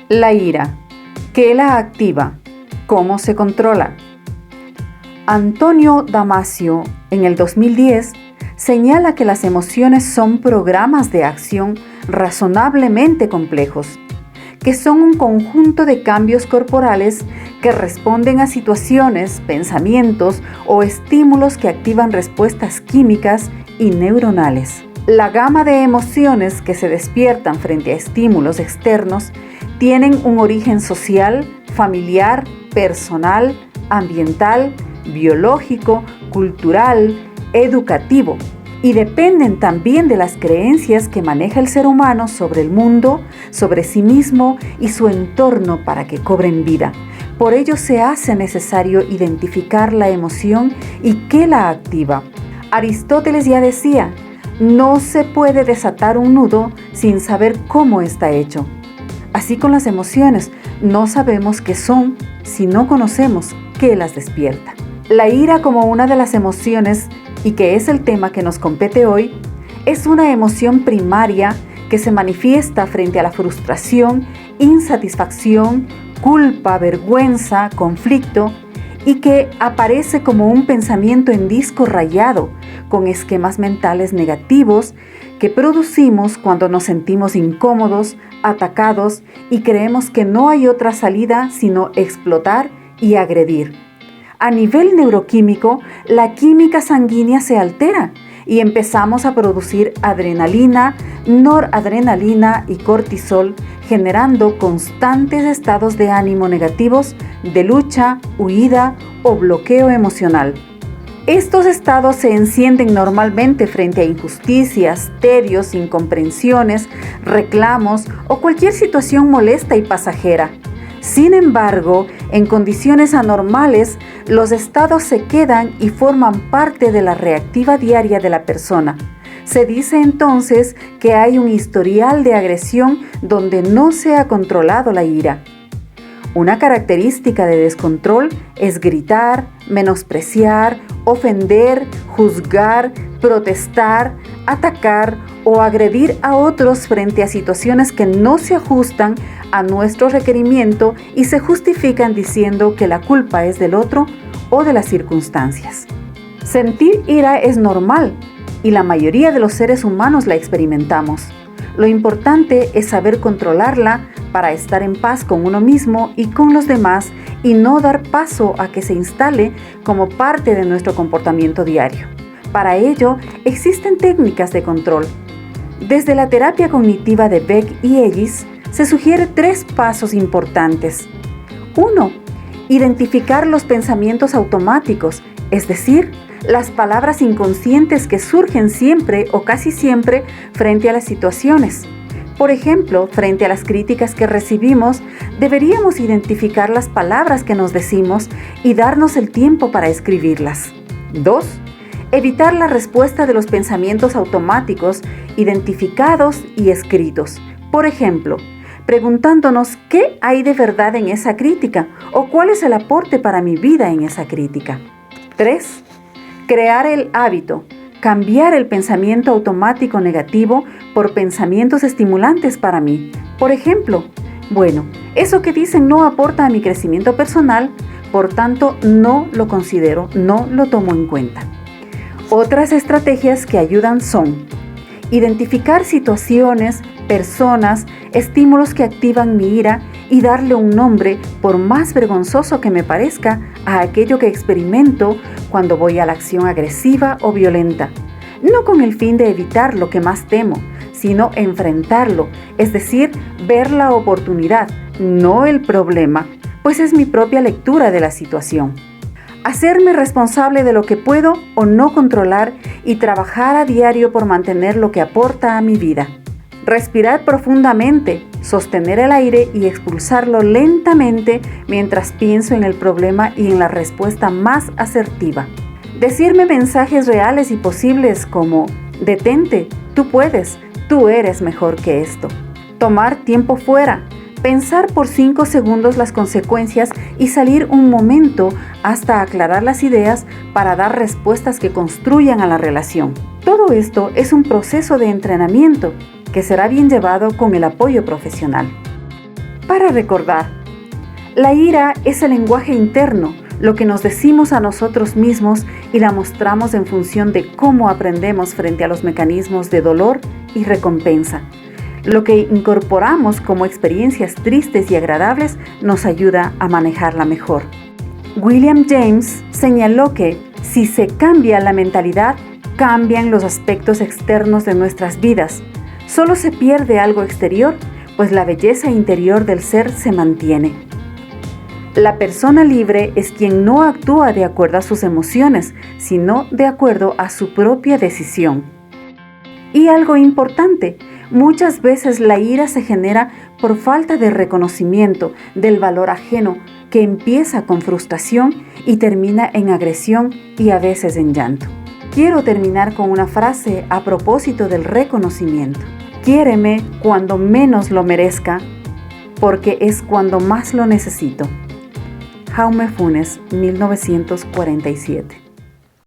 La ira. ¿Qué la activa? ¿Cómo se controla? Antonio Damasio, en el 2010, señala que las emociones son programas de acción razonablemente complejos, que son un conjunto de cambios corporales que responden a situaciones, pensamientos o estímulos que activan respuestas químicas y neuronales. La gama de emociones que se despiertan frente a estímulos externos tienen un origen social, familiar, personal, ambiental, biológico, cultural, educativo, y dependen también de las creencias que maneja el ser humano sobre el mundo, sobre sí mismo y su entorno para que cobren vida. Por ello se hace necesario identificar la emoción y qué la activa. Aristóteles ya decía, no se puede desatar un nudo sin saber cómo está hecho. Así con las emociones, no sabemos qué son si no conocemos qué las despierta. La ira como una de las emociones, y que es el tema que nos compete hoy, es una emoción primaria que se manifiesta frente a la frustración, insatisfacción, culpa, vergüenza, conflicto, y que aparece como un pensamiento en disco rayado, con esquemas mentales negativos que producimos cuando nos sentimos incómodos, atacados y creemos que no hay otra salida sino explotar y agredir. A nivel neuroquímico, la química sanguínea se altera y empezamos a producir adrenalina, noradrenalina y cortisol, generando constantes estados de ánimo negativos, de lucha, huida o bloqueo emocional. Estos estados se encienden normalmente frente a injusticias, tedios, incomprensiones, reclamos o cualquier situación molesta y pasajera. Sin embargo, en condiciones anormales, los estados se quedan y forman parte de la reactiva diaria de la persona. Se dice entonces que hay un historial de agresión donde no se ha controlado la ira. Una característica de descontrol es gritar, menospreciar, ofender, juzgar, protestar, atacar o agredir a otros frente a situaciones que no se ajustan a nuestro requerimiento y se justifican diciendo que la culpa es del otro o de las circunstancias. Sentir ira es normal y la mayoría de los seres humanos la experimentamos. Lo importante es saber controlarla para estar en paz con uno mismo y con los demás y no dar paso a que se instale como parte de nuestro comportamiento diario. Para ello, existen técnicas de control. Desde la terapia cognitiva de Beck y Ellis, se sugiere 3 pasos importantes. 1. Identificar los pensamientos automáticos, es decir, las palabras inconscientes que surgen siempre o casi siempre frente a las situaciones. Por ejemplo, frente a las críticas que recibimos, deberíamos identificar las palabras que nos decimos y darnos el tiempo para escribirlas. 2. Evitar la respuesta de los pensamientos automáticos identificados y escritos. Por ejemplo, preguntándonos qué hay de verdad en esa crítica o cuál es el aporte para mi vida en esa crítica. 3. Crear el hábito, cambiar el pensamiento automático negativo por pensamientos estimulantes para mí. Por ejemplo, bueno, eso que dicen no aporta a mi crecimiento personal, por tanto no lo considero, no lo tomo en cuenta. Otras estrategias que ayudan son identificar situaciones, personas, estímulos que activan mi ira y darle un nombre, por más vergonzoso que me parezca, a aquello que experimento cuando voy a la acción agresiva o violenta. No con el fin de evitar lo que más temo, sino enfrentarlo, es decir, ver la oportunidad, no el problema, pues es mi propia lectura de la situación. Hacerme responsable de lo que puedo o no controlar y trabajar a diario por mantener lo que aporta a mi vida. Respirar profundamente, sostener el aire y expulsarlo lentamente mientras pienso en el problema y en la respuesta más asertiva. Decirme mensajes reales y posibles como: detente, tú puedes, tú eres mejor que esto. Tomar tiempo fuera, pensar por 5 segundos las consecuencias y salir un momento hasta aclarar las ideas para dar respuestas que construyan a la relación. Todo esto es un proceso de entrenamiento que será bien llevado con el apoyo profesional. Para recordar, la ira es el lenguaje interno, lo que nos decimos a nosotros mismos y la mostramos en función de cómo aprendemos frente a los mecanismos de dolor y recompensa. Lo que incorporamos como experiencias tristes y agradables nos ayuda a manejarla mejor. William James señaló que si se cambia la mentalidad, cambian los aspectos externos de nuestras vidas. Solo se pierde algo exterior, pues la belleza interior del ser se mantiene. La persona libre es quien no actúa de acuerdo a sus emociones, sino de acuerdo a su propia decisión. Y algo importante, muchas veces la ira se genera por falta de reconocimiento del valor ajeno, que empieza con frustración y termina en agresión y a veces en llanto. Quiero terminar con una frase a propósito del reconocimiento. Quiéreme cuando menos lo merezca, porque es cuando más lo necesito. Jaume Funes, 1947.